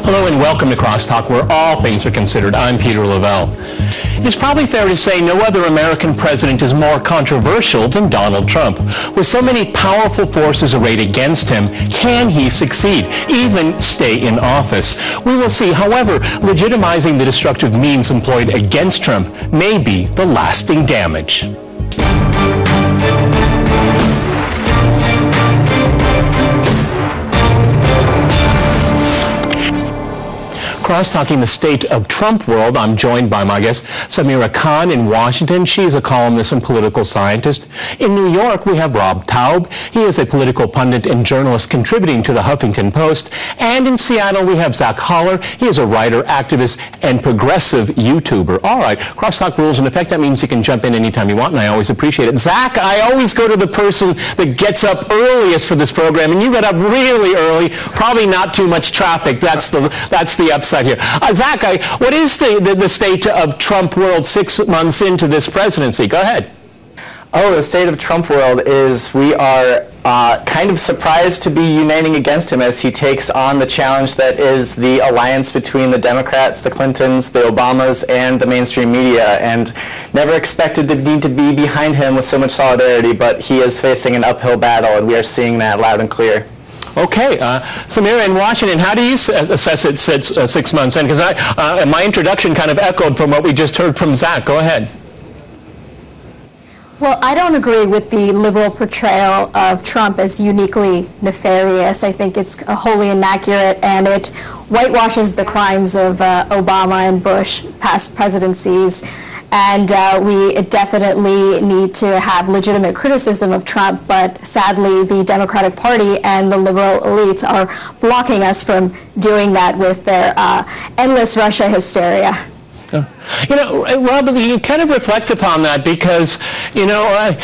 Hello and welcome to Crosstalk, where all things are considered. I'm Peter Lavelle. It's probably fair to say no other American president is more controversial than Donald Trump. With so many powerful forces arrayed against him, can he succeed, even stay in office? We will see. However, legitimizing the destructive means employed against Trump may be the lasting damage. Cross-talking the state of Trump world, I'm joined by my guest, Samira Khan in Washington. She is a columnist and political scientist. In New York, we have Rob Taub. He is a political pundit and journalist contributing to the Huffington Post. And in Seattle, we have Zach Holler. He is a writer, activist, and progressive YouTuber. All right, crosstalk rules in effect. That means you can jump in anytime you want, and I always appreciate it. Zach, I always go to the person that gets up earliest for this program, and you got up really early. Probably not too much traffic. That's the upside here. Zach, what is the state of Trump world 6 months into this presidency? Go ahead. Oh, the state of Trump world is we are kind of surprised to be uniting against him as he takes on the challenge that is the alliance between the Democrats, the Clintons, the Obamas, and the mainstream media, and never expected to need to be behind him with so much solidarity, but he is facing an uphill battle, and we are seeing that loud and clear. Okay, Samira in Washington, how do you assess it 6 months in? Because my introduction kind of echoed from what we just heard from Zach. Go ahead. Well, I don't agree with the liberal portrayal of Trump as uniquely nefarious. I think it's wholly inaccurate, and it whitewashes the crimes of Obama and Bush, past presidencies. And we definitely need to have legitimate criticism of Trump, but sadly the Democratic Party and the liberal elites are blocking us from doing that with their endless Russia hysteria. You know, Rob, you kind of reflect upon that because, you know,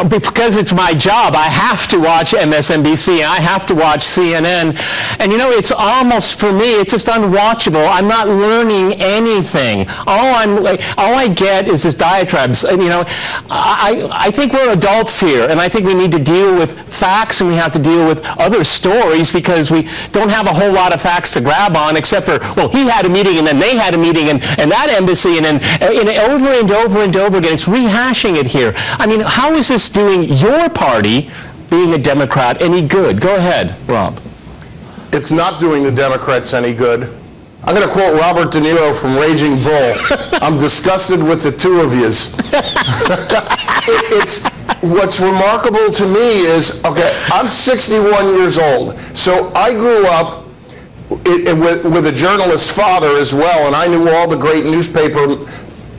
because it's my job, I have to watch MSNBC, I have to watch CNN, and, you know, it's almost, for me, it's just unwatchable. I'm not learning anything. All I get is this diatribes. And, you know, I think we're adults here, and I think we need to deal with facts, and we have to deal with other stories because we don't have a whole lot of facts to grab on, except for, well, he had a meeting, and then they had a meeting, and that embassy, and then over and over and over again. It's rehashing it here. I mean, how is this doing your party, being a Democrat, any good? Go ahead, Rob. It's not doing the Democrats any good. I'm going to quote Robert De Niro from Raging Bull. I'm disgusted with the two of yous. What's remarkable to me is, okay, I'm 61 years old, so I grew up with a journalist father as well, and I knew all the great newspaper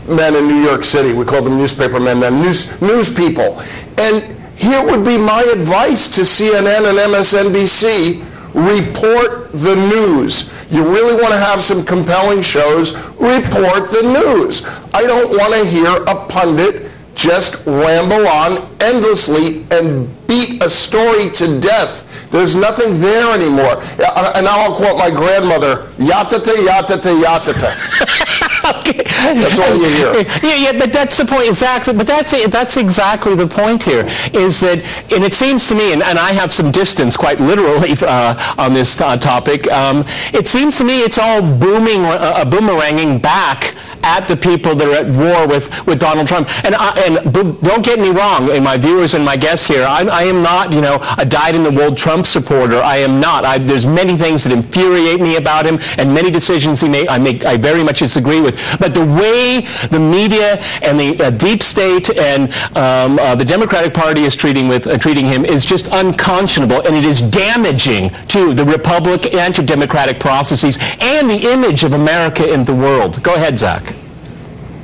men in New York City. We call them newspaper men, news people. And here would be my advice to CNN and MSNBC: report the news. You really want to have some compelling shows, report the news. I don't want to hear a pundit just ramble on endlessly and beat a story to death. There's nothing there anymore. And now I'll quote my grandmother, yatata, yatata, yatata. Okay. That's all you hear. Yeah, but that's the point, exactly. But that's exactly the point here, is that, and it seems to me, and I have some distance, quite literally, on this topic, it seems to me it's all boomeranging back at the people that are at war with Donald Trump. And don't get me wrong, and my viewers and my guests here, I am not, you know, a dyed-in-the-wool Trump supporter. I am not. There's many things that infuriate me about him, and many decisions he made I very much disagree with. But the way the media and the deep state and the Democratic Party is treating him is just unconscionable, and it is damaging to the Republican and to Democratic processes and the image of America in the world. Go ahead, Zach.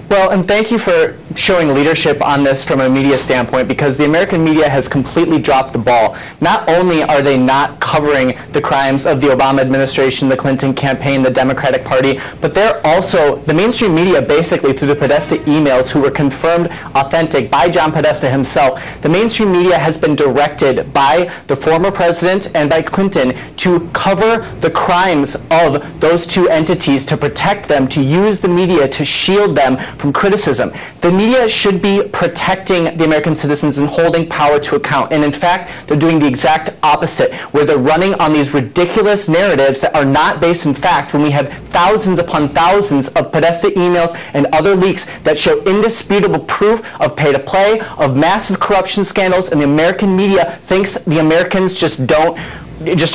Well, and thank you for showing leadership on this from a media standpoint, because the American media has completely dropped the ball. Not only are they not covering the crimes of the Obama administration, the Clinton campaign, the Democratic Party, but they're also, the mainstream media basically through the Podesta emails, who were confirmed authentic by John Podesta himself, the mainstream media has been directed by the former president and by Clinton to cover the crimes of those two entities, to protect them, to use the media to shield them from criticism. The media should be protecting the American citizens and holding power to account. And in fact, they're doing the exact opposite, where they're running on these ridiculous narratives that are not based in fact, when we have thousands upon thousands of Podesta emails and other leaks that show indisputable proof of pay-to-play, of massive corruption scandals, and the American media thinks the Americans just are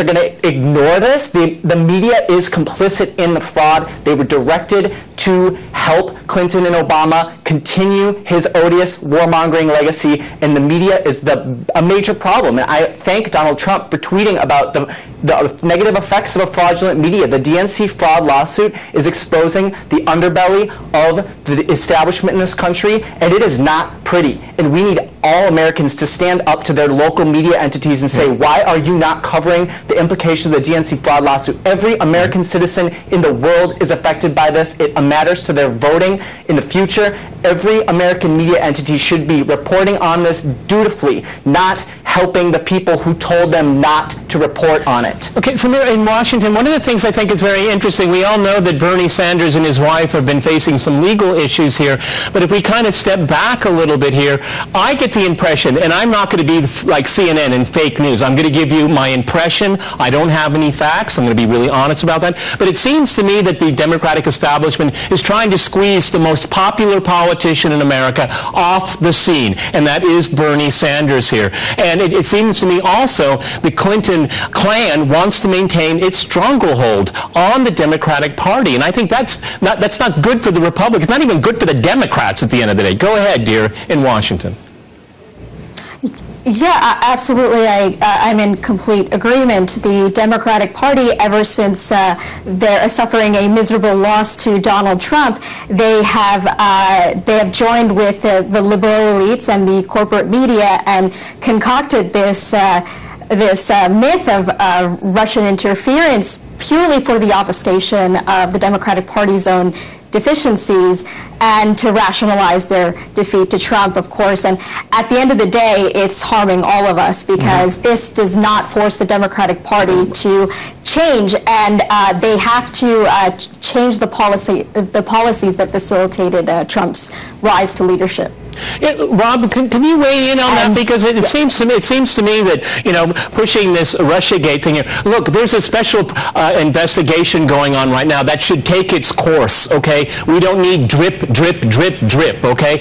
going to ignore this. The media is complicit in the fraud. They were directed to help Clinton and Obama continue his odious warmongering legacy, and the media is a major problem. And I thank Donald Trump for tweeting about the negative effects of a fraudulent media. The DNC fraud lawsuit is exposing the underbelly of the establishment in this country, and it is not pretty. And we need all Americans to stand up to their local media entities and say, why are you not covering the implications of the DNC fraud lawsuit? Every American citizen in the world is affected by this. It matters to their voting in the future. Every American media entity should be reporting on this dutifully, not helping the people who told them not to report on it. Okay, from here in Washington, one of the things I think is very interesting, we all know that Bernie Sanders and his wife have been facing some legal issues here, but if we kind of step back a little bit here, I get the impression, and I'm not going to be like CNN and fake news, I'm going to give you my impression. I don't have any facts, I'm going to be really honest about that, but it seems to me that the Democratic establishment is trying to squeeze the most popular politician in America off the scene, and that is Bernie Sanders here. And it seems to me also the Clinton clan wants to maintain its stranglehold on the Democratic Party, and I think that's not good for the Republicans, not even good for the Democrats at the end of the day. Go ahead, dear, in Washington. Yeah, absolutely. I'm in complete agreement. The Democratic Party, ever since they're suffering a miserable loss to Donald Trump, they have joined with the liberal elites and the corporate media and concocted this myth of Russian interference purely for the obfuscation of the Democratic Party's own deficiencies and to rationalize their defeat to Trump, of course. And at the end of the day, it's harming all of us because this does not force the Democratic Party to change, and they have to change the policies that facilitated Trump's rise to leadership. Yeah, Rob, can you weigh in on that? Because it seems to me that, you know, pushing this Russiagate thing here. Look, there's a special investigation going on right now that should take its course. Okay, we don't need drip, drip, drip, drip. Okay,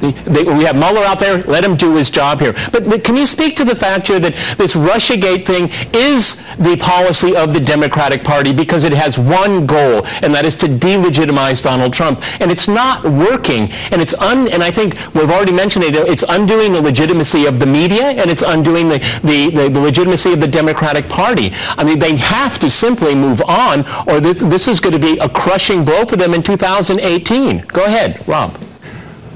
we have Mueller out there. Let him do his job here. But can you speak to the fact here that this Russiagate thing is the policy of the Democratic Party because it has one goal, and that is to delegitimize Donald Trump, and it's not working, and and I think we've already mentioned it, it's undoing the legitimacy of the media, and it's undoing the legitimacy of the Democratic Party. I mean, they have to simply move on, or this is going to be a crushing blow for them in 2018. Go ahead, Rob.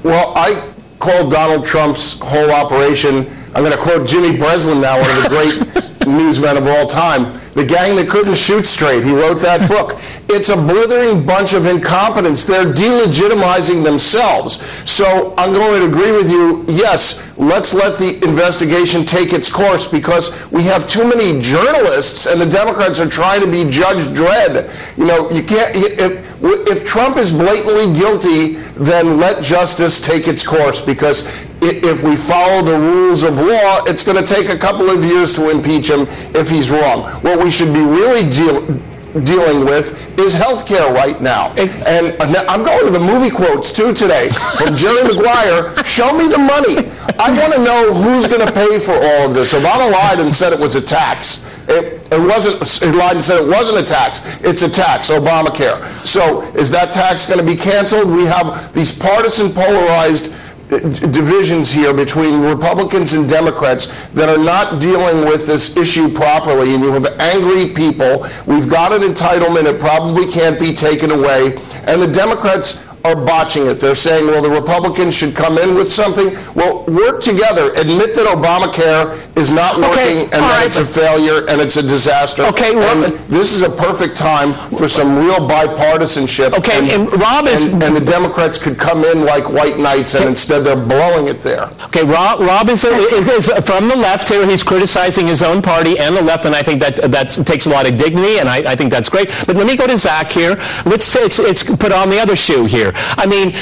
Well, I called Donald Trump's whole operation, I'm going to quote Jimmy Breslin now, one of the great newsmen of all time, the gang that couldn't shoot straight. He wrote that book. It's a blithering bunch of incompetence. They're delegitimizing themselves. So I'm going to agree with you, yes, let's let the investigation take its course because we have too many journalists and the Democrats are trying to be Judge Dredd. You know, you can't, if Trump is blatantly guilty, then let justice take its course because if we follow the rules of law, it's going to take a couple of years to impeach him if he's wrong. What we should be really dealing with is health care right now. And I'm going to the movie quotes too today from Jerry Maguire. Show me the money. I want to know who's going to pay for all of this. Obama lied and said it was a tax. It wasn't. He lied and said it wasn't a tax. It's a tax, Obamacare. So is that tax going to be canceled? We have these partisan polarized divisions here between Republicans and Democrats that are not dealing with this issue properly, and you have angry people. We've got an entitlement. It probably can't be taken away. And the Democrats are botching it. They're saying, well, the Republicans should come in with something. Well, work together. Admit that Obamacare is not working and that it's a failure and it's a disaster. Okay, and this is a perfect time for some real bipartisanship. Okay, and Rob is... And the Democrats could come in like white knights, and instead they're blowing it there. Okay, Rob is from the left here. He's criticizing his own party and the left, and I think that takes a lot of dignity, and I think that's great. But let me go to Zach here. Let's put on the other shoe here. I mean,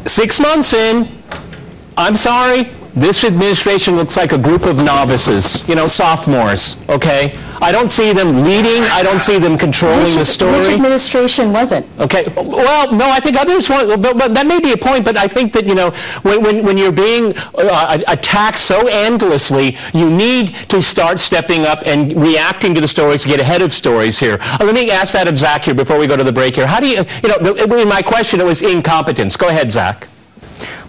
6 months in, I'm sorry, this administration looks like a group of novices, you know, sophomores, okay? I don't see them leading. I don't see them controlling the story. Which administration was it? Okay. Well, no, I think others want, but that may be a point, but I think that, you know, when you're being attacked so endlessly, you need to start stepping up and reacting to the stories to get ahead of stories here. Let me ask that of Zach here before we go to the break here. How do you, in my question, it was incompetence. Go ahead, Zach.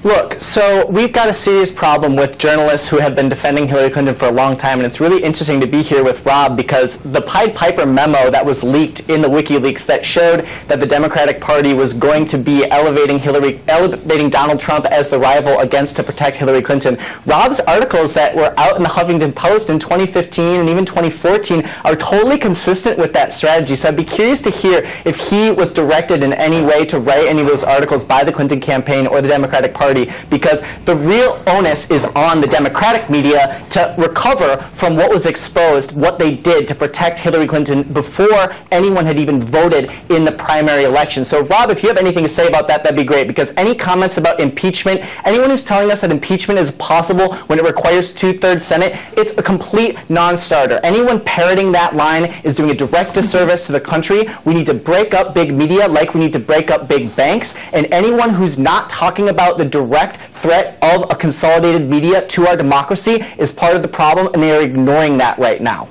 Look, so we've got a serious problem with journalists who have been defending Hillary Clinton for a long time, and it's really interesting to be here with Rob because the Pied Piper memo that was leaked in the WikiLeaks that showed that the Democratic Party was going to be elevating Donald Trump as the rival against to protect Hillary Clinton. Rob's articles that were out in the Huffington Post in 2015 and even 2014 are totally consistent with that strategy, so I'd be curious to hear if he was directed in any way to write any of those articles by the Clinton campaign or the Democratic Party, because the real onus is on the Democratic media to recover from what was exposed, what they did to protect Hillary Clinton before anyone had even voted in the primary election. So Rob, if you have anything to say about that, that'd be great, because any comments about impeachment, anyone who's telling us that impeachment is possible when it requires 2/3 Senate, it's a complete non-starter. Anyone parroting that line is doing a direct disservice to the country. We need to break up big media like we need to break up big banks, and anyone who's not talking about the direct threat of a consolidated media to our democracy is part of the problem, and they are ignoring that right now.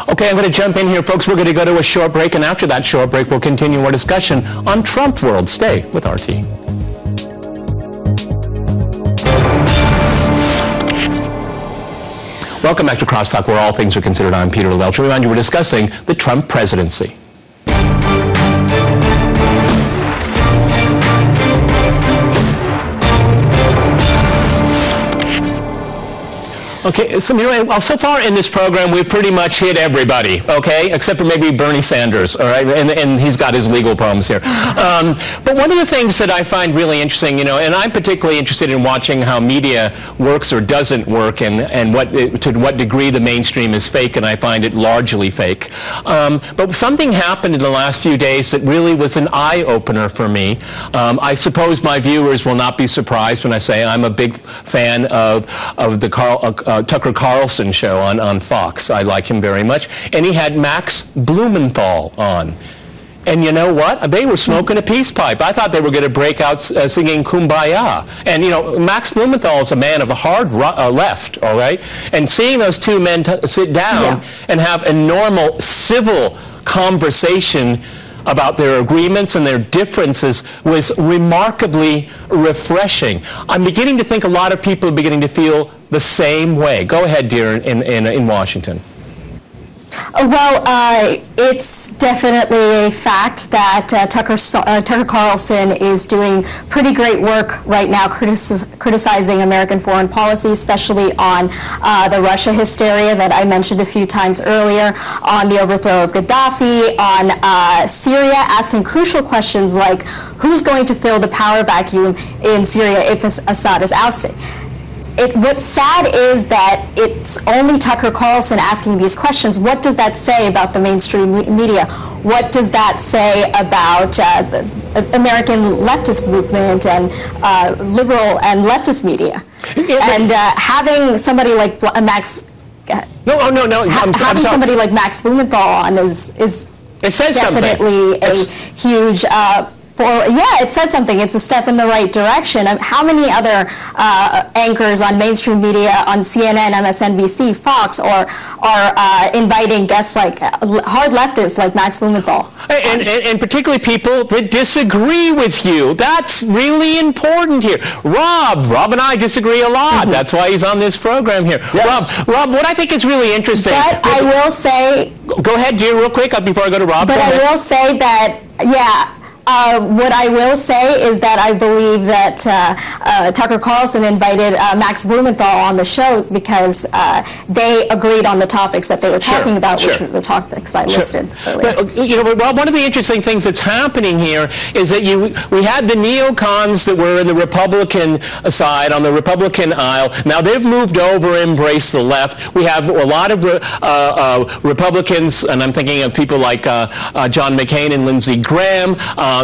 Okay, I'm going to jump in here, folks. We're going to go to a short break, and after that short break, we'll continue our discussion on Trump World. Stay with RT. Welcome back to Crosstalk, where all things are considered. I'm Peter Welch. I remind you, we're discussing the Trump presidency. Okay, so far in this program, we've pretty much hit everybody, okay, except for maybe Bernie Sanders, all right, and he's got his legal problems here. But one of the things that I find really interesting, you know, and I'm particularly interested in watching how media works or doesn't work, and to what degree the mainstream is fake, and I find it largely fake. But something happened in the last few days that really was an eye-opener for me. I suppose my viewers will not be surprised when I say I'm a big fan of the Tucker Carlson show on Fox. I like him very much. And he had Max Blumenthal on. And you know what? They were smoking a peace pipe. I thought they were going to break out singing Kumbaya. And, you know, Max Blumenthal is a man of the hard left, all right? And seeing those two men sit down and have a normal, civil conversation about their agreements and their differences was remarkably refreshing. I'm beginning to think a lot of people are beginning to feel the same way. Go ahead, dear, in Washington. Well, it's definitely a fact that Tucker Carlson is doing pretty great work right now criticizing American foreign policy, especially on the Russia hysteria that I mentioned a few times earlier, on the overthrow of Gaddafi, on Syria, asking crucial questions like who's going to fill the power vacuum in Syria if Assad is ousted. What's sad is that it's only Tucker Carlson asking these questions. What does that say about the mainstream media? What does that say about the American leftist movement and liberal and leftist media? And having somebody like Max... having somebody like Max Blumenthal on is it says definitely a huge... it says something. It's a step in the right direction. How many other anchors on mainstream media, on CNN, MSNBC, Fox, are inviting guests like hard leftists like Max Blumenthal? And particularly people that disagree with you. That's really important here. Rob and I disagree a lot. That's why he's on this program here. Yes. Rob, what I think is really interesting... But I will say... Go ahead, dear, real quick, before I go to Rob. But I will say that, what I will say is that I believe that Tucker Carlson invited Max Blumenthal on the show because they agreed on the topics that they were talking about, which were the topics I listed earlier. But, you know, Rob, one of the interesting things that's happening here is that we had the neocons that were in the Republican side, on the Republican aisle. Now they've moved over and embraced the left. We have a lot of Republicans, and I'm thinking of people like John McCain and Lindsey Graham,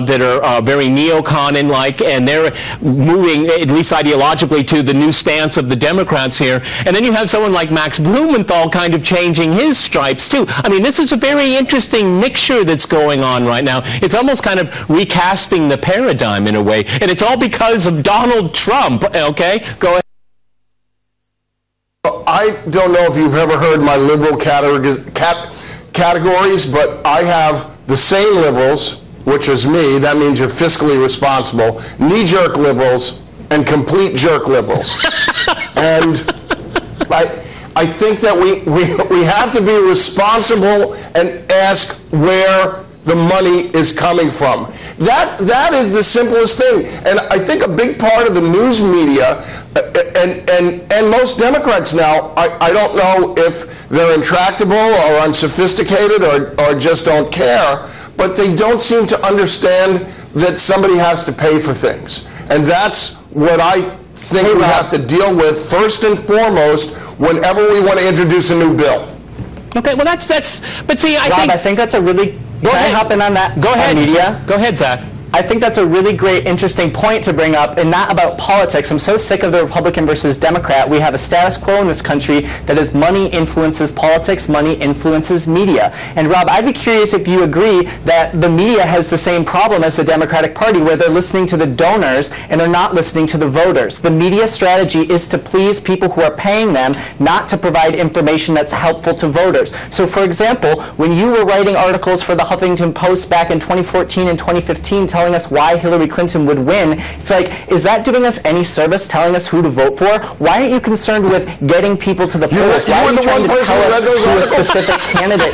that are very neocon-like, and they're moving, at least ideologically, to the new stance of the Democrats here. And then you have someone like Max Blumenthal kind of changing his stripes, too. I mean, this is a very interesting mixture that's going on right now. It's almost kind of recasting the paradigm in a way. And it's all because of Donald Trump, okay? Go ahead. I don't know if you've ever heard my liberal categories, but I have the sane liberals, which is me. That means you're fiscally responsible. Knee-jerk liberals and complete jerk liberals. And I think that we have to be responsible and ask where the money is coming from. That is the simplest thing. And I think a big part of the news media and most Democrats now, I don't know if they're intractable or unsophisticated or just don't care, but they don't seem to understand that somebody has to pay for things. And that's what I think we have to deal with first and foremost whenever we want to introduce a new bill. Okay, well but see, Rob, I think that's a really, Go ahead. I hop in on that? Go ahead, media? Go ahead, Zach. I think that's a really great, interesting point to bring up, and not about politics. I'm so sick of the Republican versus Democrat. We have a status quo in this country that is money influences politics, money influences media. And Rob, I'd be curious if you agree that the media has the same problem as the Democratic Party, where they're listening to the donors and they're not listening to the voters. The media strategy is to please people who are paying them, not to provide information that's helpful to voters. So for example, when you were writing articles for the Huffington Post back in 2014 and 2015 telling us why Hillary Clinton would win, it's like, is that doing us any service, telling us who to vote for? Why aren't you concerned with getting people to the polls? Why are you trying to tell us who a specific candidate?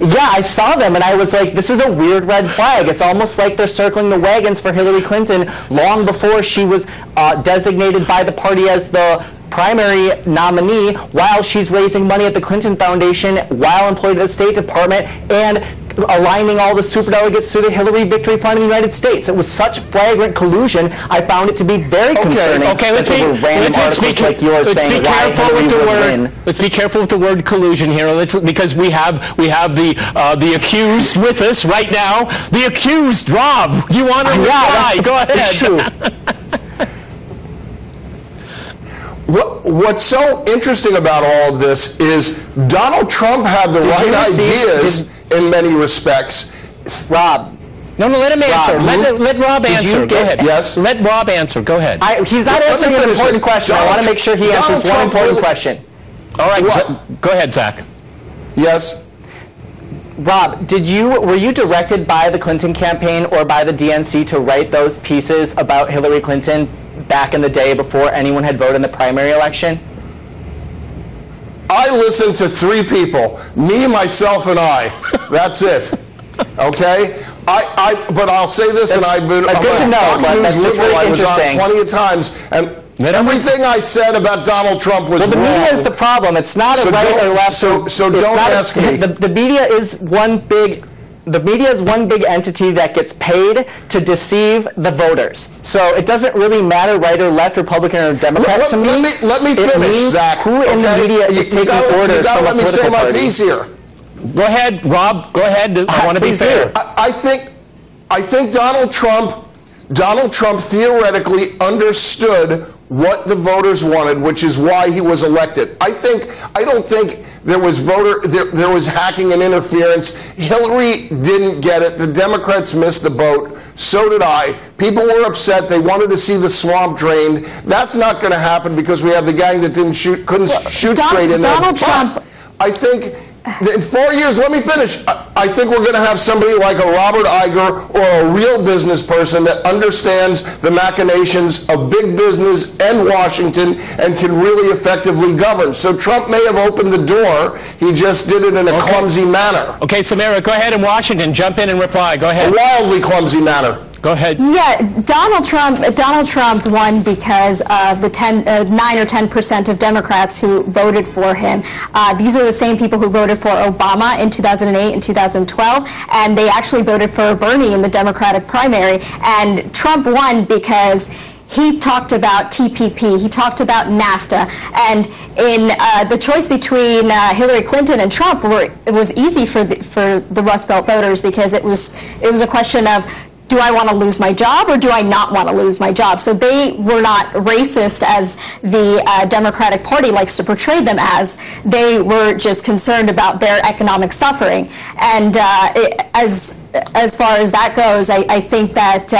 Yeah, I saw them, and I was like, this is a weird red flag. It's almost like they're circling the wagons for Hillary Clinton long before she was designated by the party as the primary nominee, while she's raising money at the Clinton Foundation, while employed at the State Department, and aligning all the superdelegates to the Hillary Victory Fund in the United States. It was such flagrant collusion, I found it to be very concerning. Okay, let's be careful with the word collusion here. Because we have the accused with us right now. The accused, Rob. You want to reply? Go ahead. What's so interesting about all of this is Donald Trump had the right ideas in many respects. Rob. No, let him answer. Let Rob answer. Go ahead. Yes. Let Rob answer. Go ahead. He's not answering an important question. I want to make sure he answers one important question. All right. Go ahead, Zach. Yes. Rob, were you directed by the Clinton campaign or by the DNC to write those pieces about Hillary Clinton back in the day before anyone had voted in the primary election? I listened to three people, me, myself, and I. That's it. Okay? But I'll say this, and I've been on Fox News liberal. I was on plenty of times, and everything I said about Donald Trump was wrong. The media is the problem. It's not a right or left. So don't ask me. The media is one big entity that gets paid to deceive the voters. So it doesn't really matter right or left, Republican or Democrat to me. Let me finish, Zach. Who in the media is taking orders from a political party? Let me say my piece here. Go ahead, Rob. Go ahead. I want to be fair. I think Donald Trump theoretically understood what the voters wanted, which is why he was elected. I don't think there was there was hacking and interference. Hillary didn't get it. The Democrats missed the boat. So did I. People were upset. They wanted to see the swamp drained. That's not going to happen because we have the gang that couldn't shoot straight in there. Donald Trump. I think in 4 years, let me finish. I think we're going to have somebody like a Robert Iger or a real business person that understands the machinations of big business and Washington and can really effectively govern. So Trump may have opened the door. He just did it in a clumsy manner. Okay, Samara, go ahead in Washington. Jump in and reply. Go ahead. A wildly clumsy manner. Go ahead. Yeah, Donald Trump won because of the 9 or 10% of Democrats who voted for him. These are the same people who voted for Obama in 2008 and 2012, and they actually voted for Bernie in the Democratic primary. And Trump won because he talked about TPP, he talked about NAFTA, and in the choice between Hillary Clinton and Trump, it was easy for the Rust Belt voters, because it was a question of, do I want to lose my job or do I not want to lose my job? So they were not racist as the Democratic Party likes to portray them as. They were just concerned about their economic suffering. And as far as that goes, I think that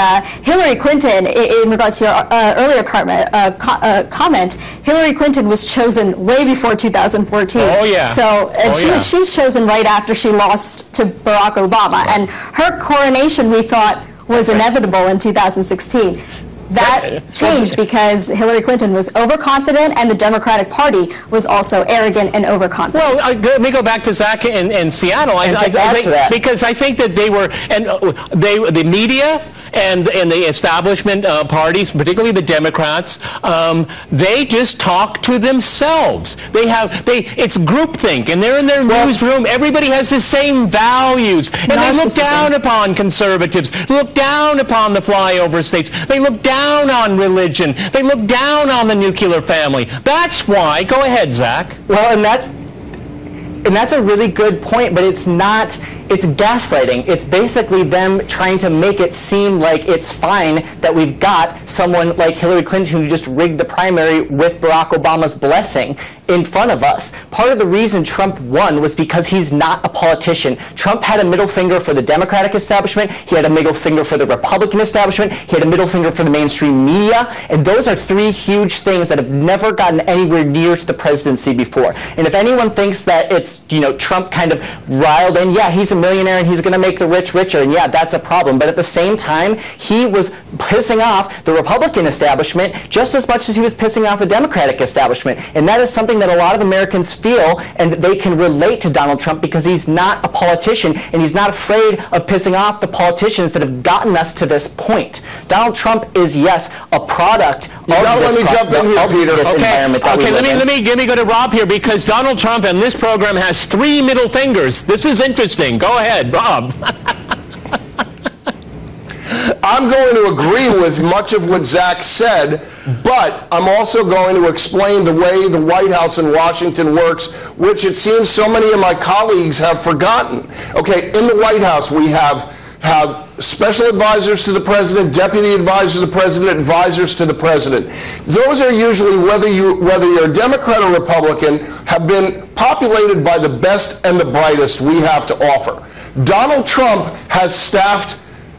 Hillary Clinton, in regards to your earlier comment, Hillary Clinton was chosen way before 2014. Oh, yeah. So she was chosen right after she lost to Barack Obama. Right. And her coronation, we thought, was inevitable in 2016. That changed because Hillary Clinton was overconfident and the Democratic Party was also arrogant and overconfident. Well, let me go back to Zach in Seattle. Because I think that they were, the media and the establishment parties, particularly the Democrats, they just talk to themselves. It's groupthink, and they're in their newsroom. Everybody has the same values, and they look down upon conservatives, look down upon the flyover states, they look down on religion, they look down on the nuclear family. That's why. Go ahead, Zach. Well, and that's a really good point, but it's not. It's gaslighting. It's basically them trying to make it seem like it's fine that we've got someone like Hillary Clinton who just rigged the primary with Barack Obama's blessing in front of us. Part of the reason Trump won was because he's not a politician. Trump had a middle finger for the Democratic establishment. He had a middle finger for the Republican establishment. He had a middle finger for the mainstream media. And those are three huge things that have never gotten anywhere near to the presidency before. And if anyone thinks that it's, Trump kind of riled in, yeah, he's a millionaire and he's going to make the rich richer, and yeah, that's a problem. But at the same time, he was pissing off the Republican establishment just as much as he was pissing off the Democratic establishment. And that is something that a lot of Americans feel, and they can relate to Donald Trump because he's not a politician and he's not afraid of pissing off the politicians that have gotten us to this point. Donald Trump is, yes, a product of this environment that we live in. Let me go to Rob here, because Donald Trump and this program has three middle fingers. This is interesting. Go ahead, Rob. I'm going to agree with much of what Zach said, but I'm also going to explain the way the White House in Washington works, which it seems so many of my colleagues have forgotten. Okay, in the White House we have special advisors to the president, deputy advisors to the president, advisors to the president. Those are usually, whether you're a Democrat or Republican, have been populated by the best and the brightest we have to offer. Donald Trump has staffed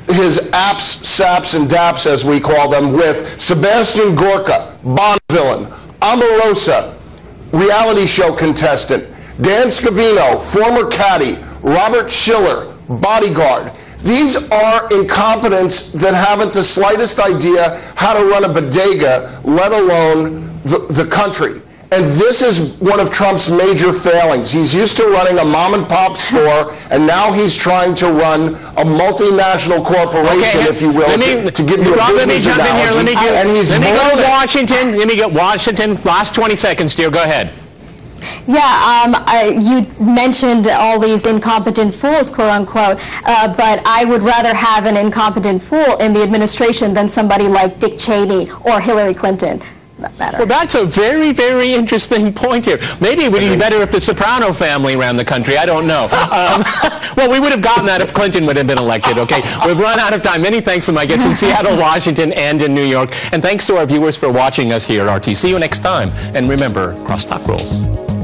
his apps, saps, and daps, as we call them, with Sebastian Gorka, Bond villain, Omarosa, reality show contestant, Dan Scavino, former caddy, Robert Schiller, bodyguard. These are incompetents that haven't the slightest idea how to run a bodega, let alone the country. And this is one of Trump's major failings. He's used to running a mom-and-pop store, and now he's trying to run a multinational corporation, if you will, to give you a business analogy. Let me go to Washington. Let me get Washington. Last 20 seconds, dear. Go ahead. Yeah, you mentioned all these incompetent fools, quote unquote, but I would rather have an incompetent fool in the administration than somebody like Dick Cheney or Hillary Clinton. Well, that's a very, very interesting point here. Maybe it would be better if the Soprano family ran the country. I don't know. Well, we would have gotten that if Clinton would have been elected, okay? We've run out of time. Many thanks to my guests in Seattle, Washington, and in New York. And thanks to our viewers for watching us here at RT. See you next time. And remember, crosstalk rules.